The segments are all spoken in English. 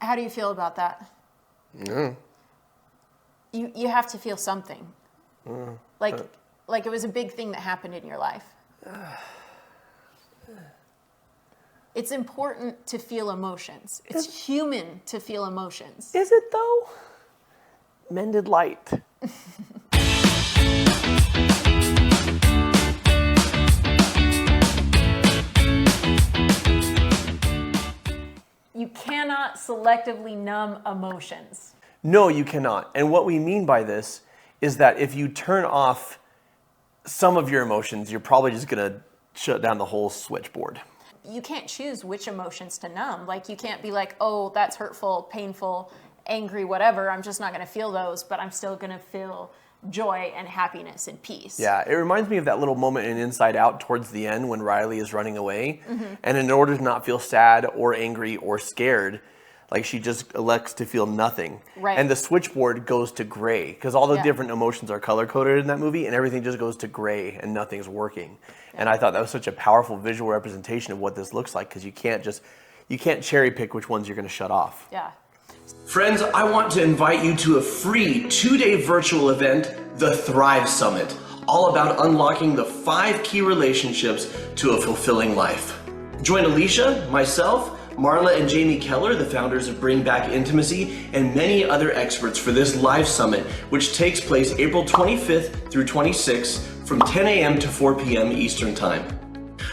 How do you feel about that? No. You have to feel something. Like it was a big thing that happened in your life. It's important to feel emotions. It's human to feel emotions. Is it though? Mended light. You cannot selectively numb emotions. No, you cannot. And what we mean by this is that if you turn off some of your emotions, you're probably just going to shut down the whole switchboard. You can't choose which emotions to numb. Like, you can't be like, oh, that's hurtful, painful, angry, whatever. I'm just not going to feel those, but I'm still going to feel joy and happiness and peace. Yeah, it reminds me of that little moment in Inside Out towards the end when Riley is running away. And in order to not feel sad or angry or scared, like, she just elects to feel nothing. Right. And the switchboard goes to gray because all the different emotions are color-coded in that movie, and everything just goes to gray and nothing's working. And I thought that was such a powerful visual representation of what this looks like, because you can't cherry pick which ones you're going to shut off. Yeah. Friends, I want to invite you to a free 2-day virtual event, the Thrive Summit, all about unlocking the 5 key relationships to a fulfilling life. Join Alicia, myself, Marla and Jamie Keller, the founders of Bring Back Intimacy, and many other experts for this live summit, which takes place April 25th through 26th from 10 a.m. to 4 p.m. Eastern Time.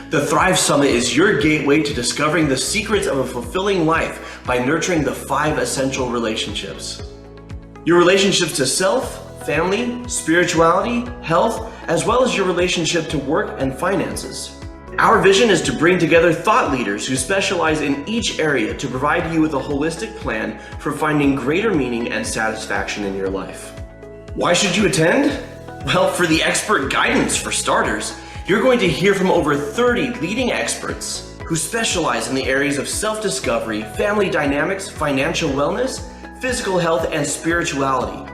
The Thrive Summit is your gateway to discovering the secrets of a fulfilling life by nurturing the 5 essential relationships. Your relationships to self, family, spirituality, health, as well as your relationship to work and finances. Our vision is to bring together thought leaders who specialize in each area to provide you with a holistic plan for finding greater meaning and satisfaction in your life. Why should you attend? Well, for the expert guidance for starters. You're going to hear from over 30 leading experts who specialize in the areas of self-discovery, family dynamics, financial wellness, physical health, and spirituality.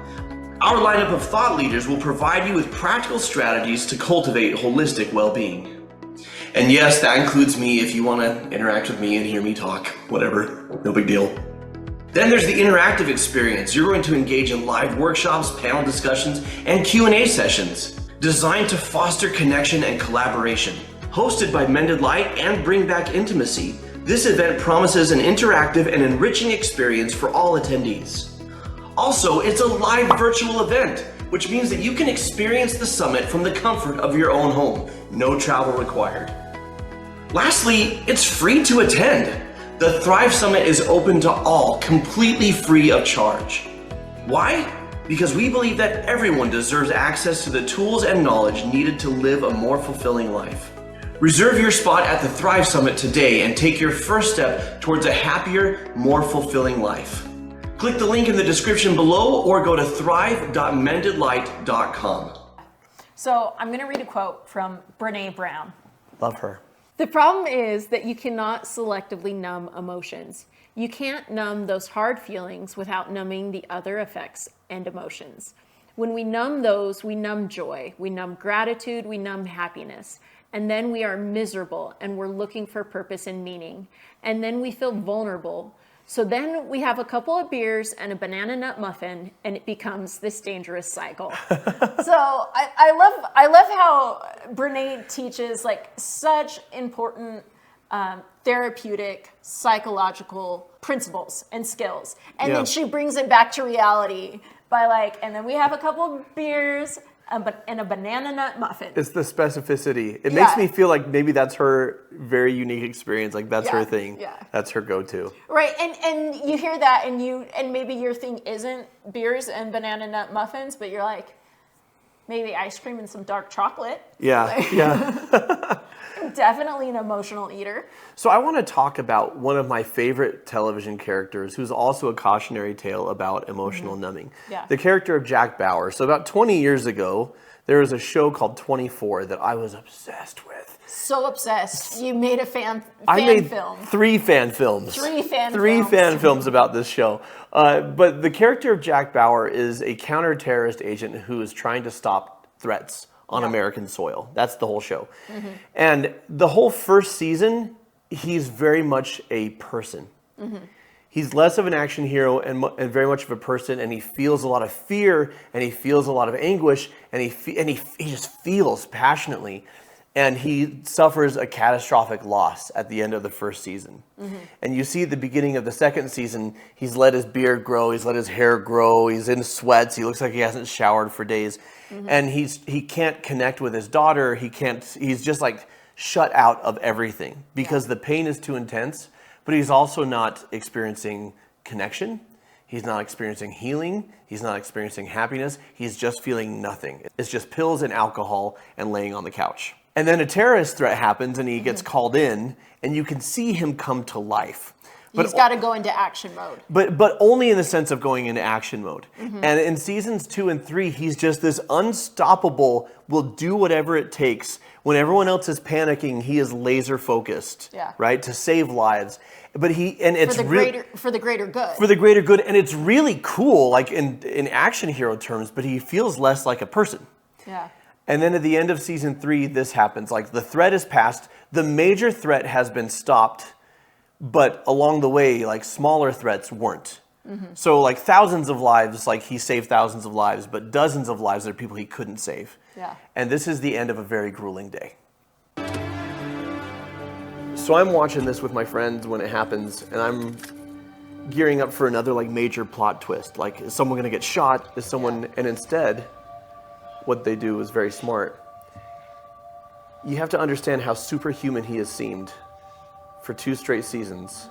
Our lineup of thought leaders will provide you with practical strategies to cultivate holistic well-being. And yes, that includes me if you want to interact with me and hear me talk, whatever, no big deal. Then there's the interactive experience. You're going to engage in live workshops, panel discussions, and Q&A sessions designed to foster connection and collaboration. Hosted by Mended Light and Bring Back Intimacy, this event promises an interactive and enriching experience for all attendees. Also, it's a live virtual event, which means that you can experience the summit from the comfort of your own home. No travel required. Lastly, it's free to attend. The Thrive Summit is open to all, completely free of charge. Why? Because we believe that everyone deserves access to the tools and knowledge needed to live a more fulfilling life. Reserve your spot at the Thrive Summit today and take your first step towards a happier, more fulfilling life. Click the link in the description below or go to thrive.mendedlight.com. So I'm going to read a quote from Brené Brown. Love her. The problem is that you cannot selectively numb emotions. You can't numb those hard feelings without numbing the other effects and emotions. When we numb those, we numb joy, we numb gratitude, we numb happiness. And then we are miserable and we're looking for purpose and meaning. And then we feel vulnerable. So then we have a couple of beers and a banana nut muffin, and it becomes this dangerous cycle. So I love how Brené teaches like such important therapeutic, psychological principles and skills. And then she brings it back to reality by like, and then we have a couple of beers and a banana nut muffin. It's the specificity. It makes me feel like maybe that's her very unique experience. Like that's her thing. Yeah. That's her go-to. Right. And you hear that and maybe your thing isn't beers and banana nut muffins, but you're like, maybe ice cream and some dark chocolate. Yeah. Like, yeah. I'm definitely an emotional eater. So I want to talk about one of my favorite television characters who's also a cautionary tale about emotional numbing. Yeah. The character of Jack Bauer. So about 20 years ago, there was a show called 24 that I was obsessed with. So obsessed. You made a fan I made film. 3 fan films. 3 fan Three films. fan films about this show. But the character of Jack Bauer is a counter-terrorist agent who is trying to stop threats on American soil. That's the whole show. Mm-hmm. And the whole first season, he's very much a person. Mm-hmm. He's less of an action hero and very much of a person, and he feels a lot of fear, and he feels a lot of anguish, and he just feels passionately. And he suffers a catastrophic loss at the end of the first season. And you see at the beginning of the second season, he's let his beard grow, he's let his hair grow, he's in sweats, he looks like he hasn't showered for days. And he can't connect with his daughter, he's just like shut out of everything because the pain is too intense, but he's also not experiencing connection. He's not experiencing healing. He's not experiencing happiness. He's just feeling nothing. It's just pills and alcohol and laying on the couch. And then a terrorist threat happens and he gets called in, and you can see him come to life. But he's got to go into action mode. But only in the sense of going into action mode. And in seasons 2 and 3, he's just this unstoppable, will do whatever it takes. When everyone else is panicking, he is laser focused, right, to save lives. But it's for the greater good. For the greater good, and it's really cool, like in action hero terms. But he feels less like a person. Yeah. And then at the end of season 3, this happens. Like the threat is passed, the major threat has been stopped, but along the way, like smaller threats weren't. So like thousands of lives, like he saved thousands of lives, but dozens of lives are people he couldn't save. Yeah. And this is the end of a very grueling day. So I'm watching this with my friends when it happens, and I'm gearing up for another like major plot twist. Like, is someone gonna get shot? Is someone, and instead, what they do is very smart. You have to understand how superhuman he has seemed for 2 straight seasons.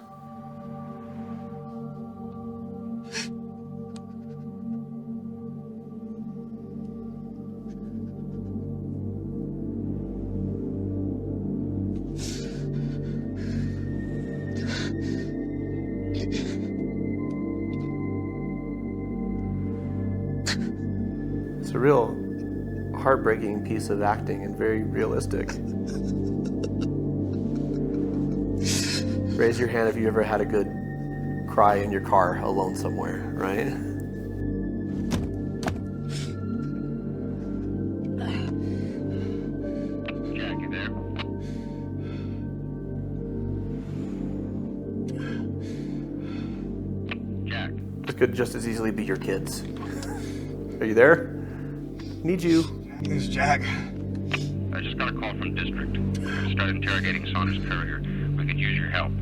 It's a real heartbreaking piece of acting and very realistic. Raise your hand if you ever had a good cry in your car alone somewhere, right? Jack, you there? Jack. This could just as easily be your kids. Are you there? Need you. This is Jack. I just got a call from district. Start interrogating Saunders' courier. We could use your help.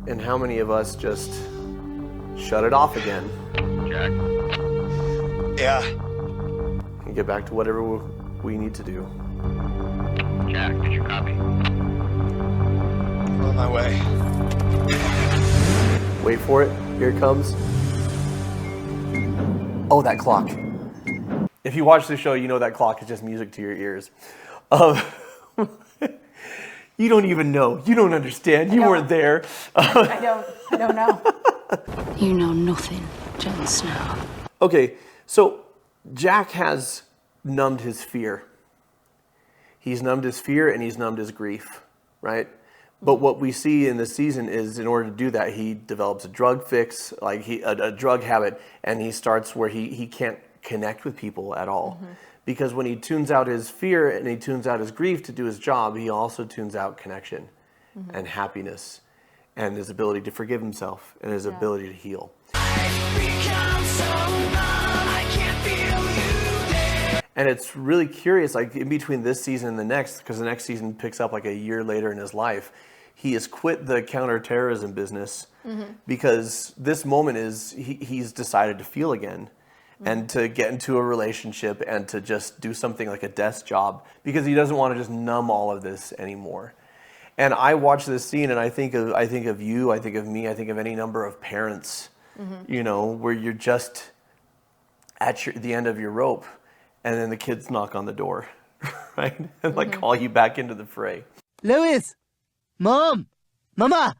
And how many of us just shut it off again Jack? Yeah. and get back to whatever we need to do? Jack, did you copy? On my way. Wait for it. Here it comes. Oh, that clock. If you watch the show, you know that clock is just music to your ears. You don't even know. You don't understand. You weren't there. I don't know. You know nothing, Jon Snow. Okay, so Jack has numbed his fear. He's numbed his fear and he's numbed his grief, right? But what we see in this season is, in order to do that, he develops a drug fix, like a drug habit, and he starts where he can't connect with people at all. Because when he tunes out his fear and he tunes out his grief to do his job, he also tunes out connection and happiness and his ability to forgive himself and his ability to heal. And it's really curious, like in between this season and the next, because the next season picks up like a year later in his life, he has quit the counterterrorism business because this moment is he's decided to feel again and to get into a relationship and to just do something like a desk job because he doesn't want to just numb all of this anymore. And I watch this scene and I think of you, I think of me, I think of any number of parents, you know, where you're just at the end of your rope. And then the kids knock on the door, right? And like call you back into the fray. Louis! Mom! Mama!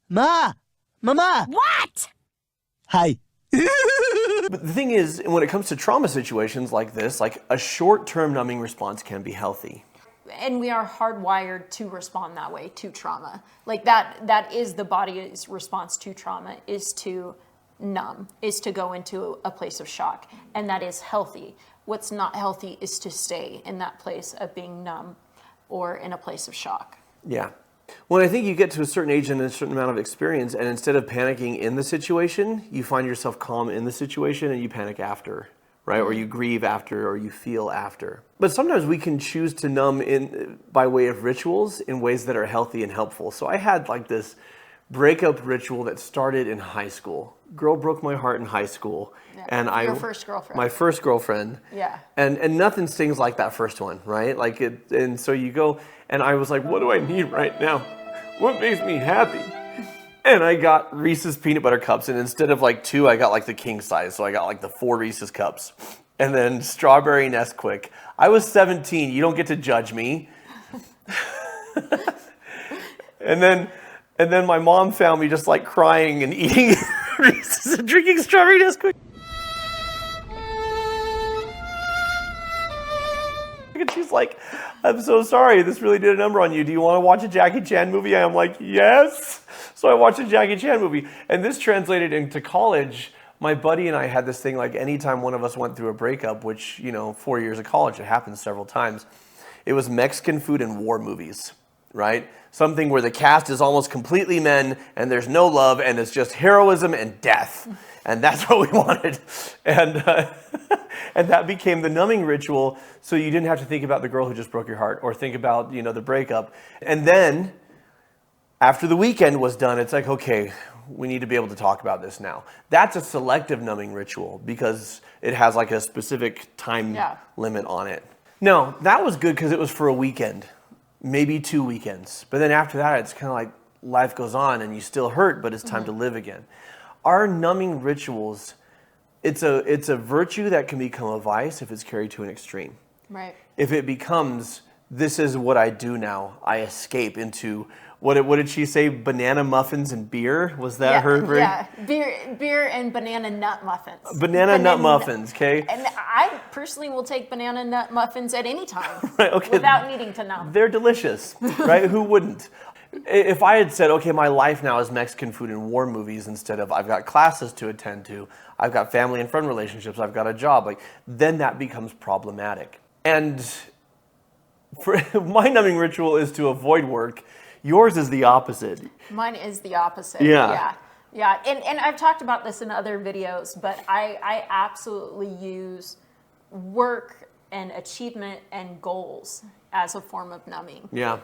Mama! What? Hi. But the thing is, when it comes to trauma situations like this, like a short-term numbing response can be healthy. And we are hardwired to respond that way to trauma. Like that is the body's response to trauma, is to numb, is to go into a place of shock. And that is healthy. What's not healthy is to stay in that place of being numb or in a place of shock. Yeah. Well, I think you get to a certain age and a certain amount of experience, and instead of panicking in the situation, you find yourself calm in the situation and you panic after, right? Or you grieve after, or you feel after. But sometimes we can choose to numb by way of rituals in ways that are healthy and helpful. So I had like this breakup ritual that started in high school. Girl broke my heart in high school. Yeah. And Your first girlfriend. My first girlfriend. Yeah. And nothing stings like that first one, right? Like it, and so you go, and I was like, what do I need right now? What makes me happy? And I got Reese's peanut butter cups, and instead of like 2, I got like the king size. So I got like the 4 Reese's cups. And then strawberry Nesquik. I was 17, you don't get to judge me. And then my mom found me just like crying and eating Reese's and drinking strawberry Nesquik. And she's like, I'm so sorry, this really did a number on you. Do you want to watch a Jackie Chan movie? I'm like, yes. So I watched a Jackie Chan movie. And this translated into college. My buddy and I had this thing, like anytime one of us went through a breakup, which, 4 years of college, it happened several times. It was Mexican food and war movies, right? Something where the cast is almost completely men and there's no love and it's just heroism and death. And that's what we wanted. And that became the numbing ritual, so you didn't have to think about the girl who just broke your heart or think about, the breakup. And then after the weekend was done, it's like, okay, we need to be able to talk about this now. That's a selective numbing ritual because it has like a specific time limit on it. No, that was good because it was for a weekend, maybe 2 weekends. But then after that, it's kind of like life goes on and you still hurt, but it's time to live again. Our numbing rituals, it's a virtue that can become a vice if it's carried to an extreme. Right. If it becomes, this is what I do now, I escape into, what did she say, banana muffins and beer? Was that her? Yeah, beer and banana nut muffins. Banana nut muffins, okay? And I personally will take banana nut muffins at any time right, okay. without needing to numb. They're delicious, right? Who wouldn't? If I had said, okay, my life now is Mexican food and war movies instead of I've got classes to attend to, I've got family and friend relationships, I've got a job, then that becomes problematic. And my numbing ritual is to avoid work. Yours is the opposite. Mine is the opposite. Yeah. Yeah. And I've talked about this in other videos, but I absolutely use work and achievement and goals as a form of numbing. Yeah.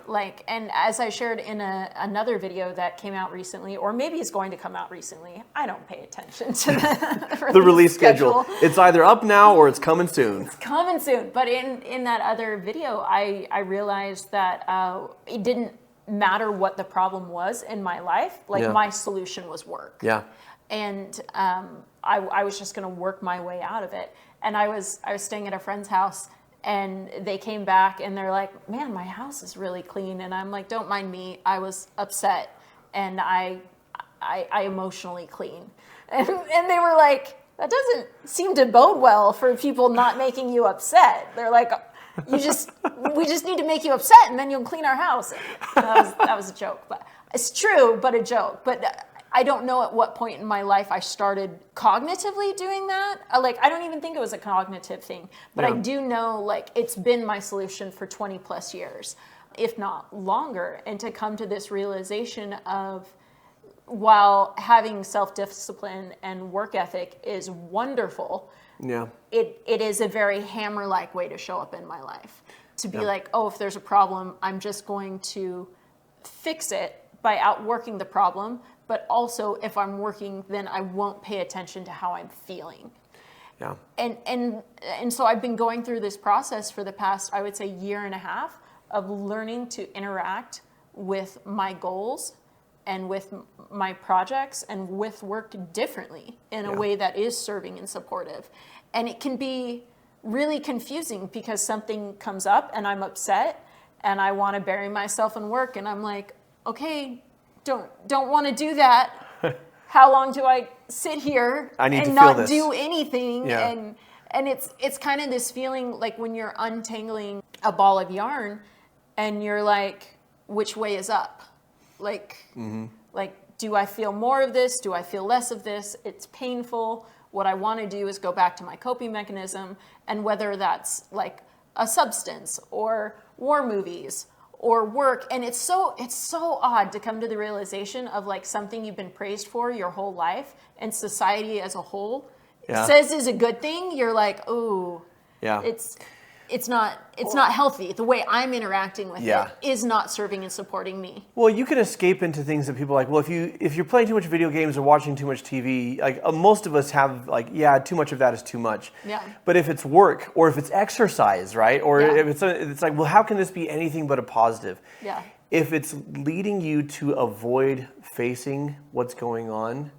And as I shared in another video that came out recently, or maybe it's going to come out recently, I don't pay attention to the release schedule. It's either up now or it's coming soon. It's coming soon. But in that other video, I realized that it didn't matter what the problem was in my life. My solution was work. Yeah. And I was just going to work my way out of it. And I was staying at a friend's house, and they came back and they're like, man, my house is really clean. And I'm like, don't mind me. I was upset and I emotionally clean. And they were like, that doesn't seem to bode well for people not making you upset. They're like, we just need to make you upset and then you'll clean our house. That was a joke, but it's true, but a joke. But I don't know at what point in my life I started cognitively doing that. I don't even think it was a cognitive thing, but I do know it's been my solution for 20 plus years, if not longer. And to come to this realization of, while having self-discipline and work ethic is wonderful, it is a very hammer-like way to show up in my life. To be like, oh, if there's a problem, I'm just going to fix it by outworking the problem. But also, if I'm working, then I won't pay attention to how I'm feeling. Yeah. And so I've been going through this process for the past, I would say, year and a half of learning to interact with my goals and with my projects and with work differently in a way that is serving and supportive. And it can be really confusing because something comes up and I'm upset and I want to bury myself in work, and I'm like, okay, don't want to do that. How long do I sit here and not do anything? Yeah. And it's kind of this feeling like when you're untangling a ball of yarn and you're like, which way is up? Do I feel more of this? Do I feel less of this? It's painful. What I want to do is go back to my coping mechanism, and whether that's like a substance or war movies or work, and it's so odd to come to the realization of like something you've been praised for your whole life and society as a whole says is a good thing. You're like, oh, it's not healthy. The way I'm interacting with it is not serving and supporting me. Well, you can escape into things that people are like, well, if you're playing too much video games or watching too much TV, like most of us have like, too much of that is too much. Yeah. But if it's work or if it's exercise, right? Or if it's like, well, how can this be anything but a positive? Yeah. If it's leading you to avoid facing what's going on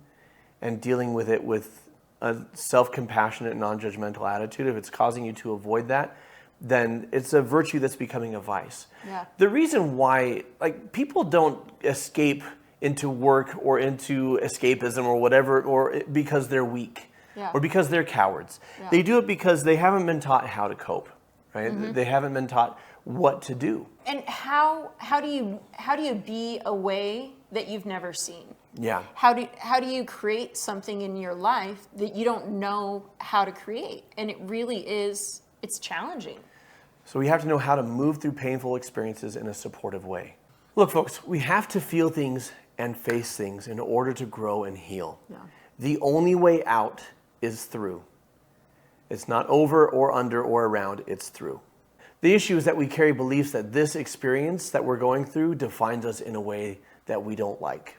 and dealing with it with a self-compassionate, non-judgmental attitude, if it's causing you to avoid that, then it's a virtue that's becoming a vice. Yeah. The reason why, like, people don't escape into work or into escapism or whatever, or because they're weak or because they're cowards. Yeah. They do it because they haven't been taught how to cope, right? Mm-hmm. They haven't been taught what to do. And how do you be a way that you've never seen? Yeah. How do you create something in your life that you don't know how to create? And it really is, it's challenging. So we have to know how to move through painful experiences in a supportive way. Look, folks, we have to feel things and face things in order to grow and heal. Yeah. The only way out is through. It's not over or under or around, it's through. The issue is that we carry beliefs that this experience that we're going through defines us in a way that we don't like.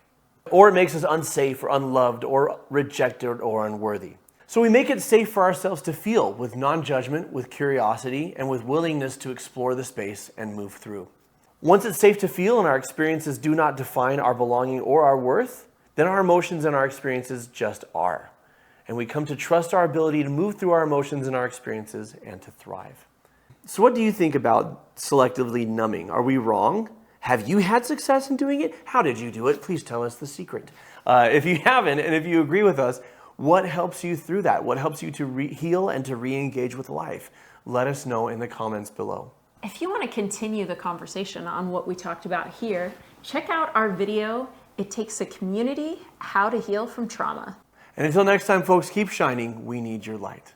Or it makes us unsafe or unloved or rejected or unworthy. So we make it safe for ourselves to feel with non-judgment, with curiosity, and with willingness to explore the space and move through. Once it's safe to feel and our experiences do not define our belonging or our worth, then our emotions and our experiences just are. And we come to trust our ability to move through our emotions and our experiences and to thrive. So what do you think about selectively numbing? Are we wrong? Have you had success in doing it? How did you do it? Please tell us the secret. If you haven't, and if you agree with us, what helps you through that? What helps you to heal and to re-engage with life? Let us know in the comments below. If you want to continue the conversation on what we talked about here, check out our video, It Takes a Community, How to Heal from Trauma. And until next time, folks, keep shining. We need your light.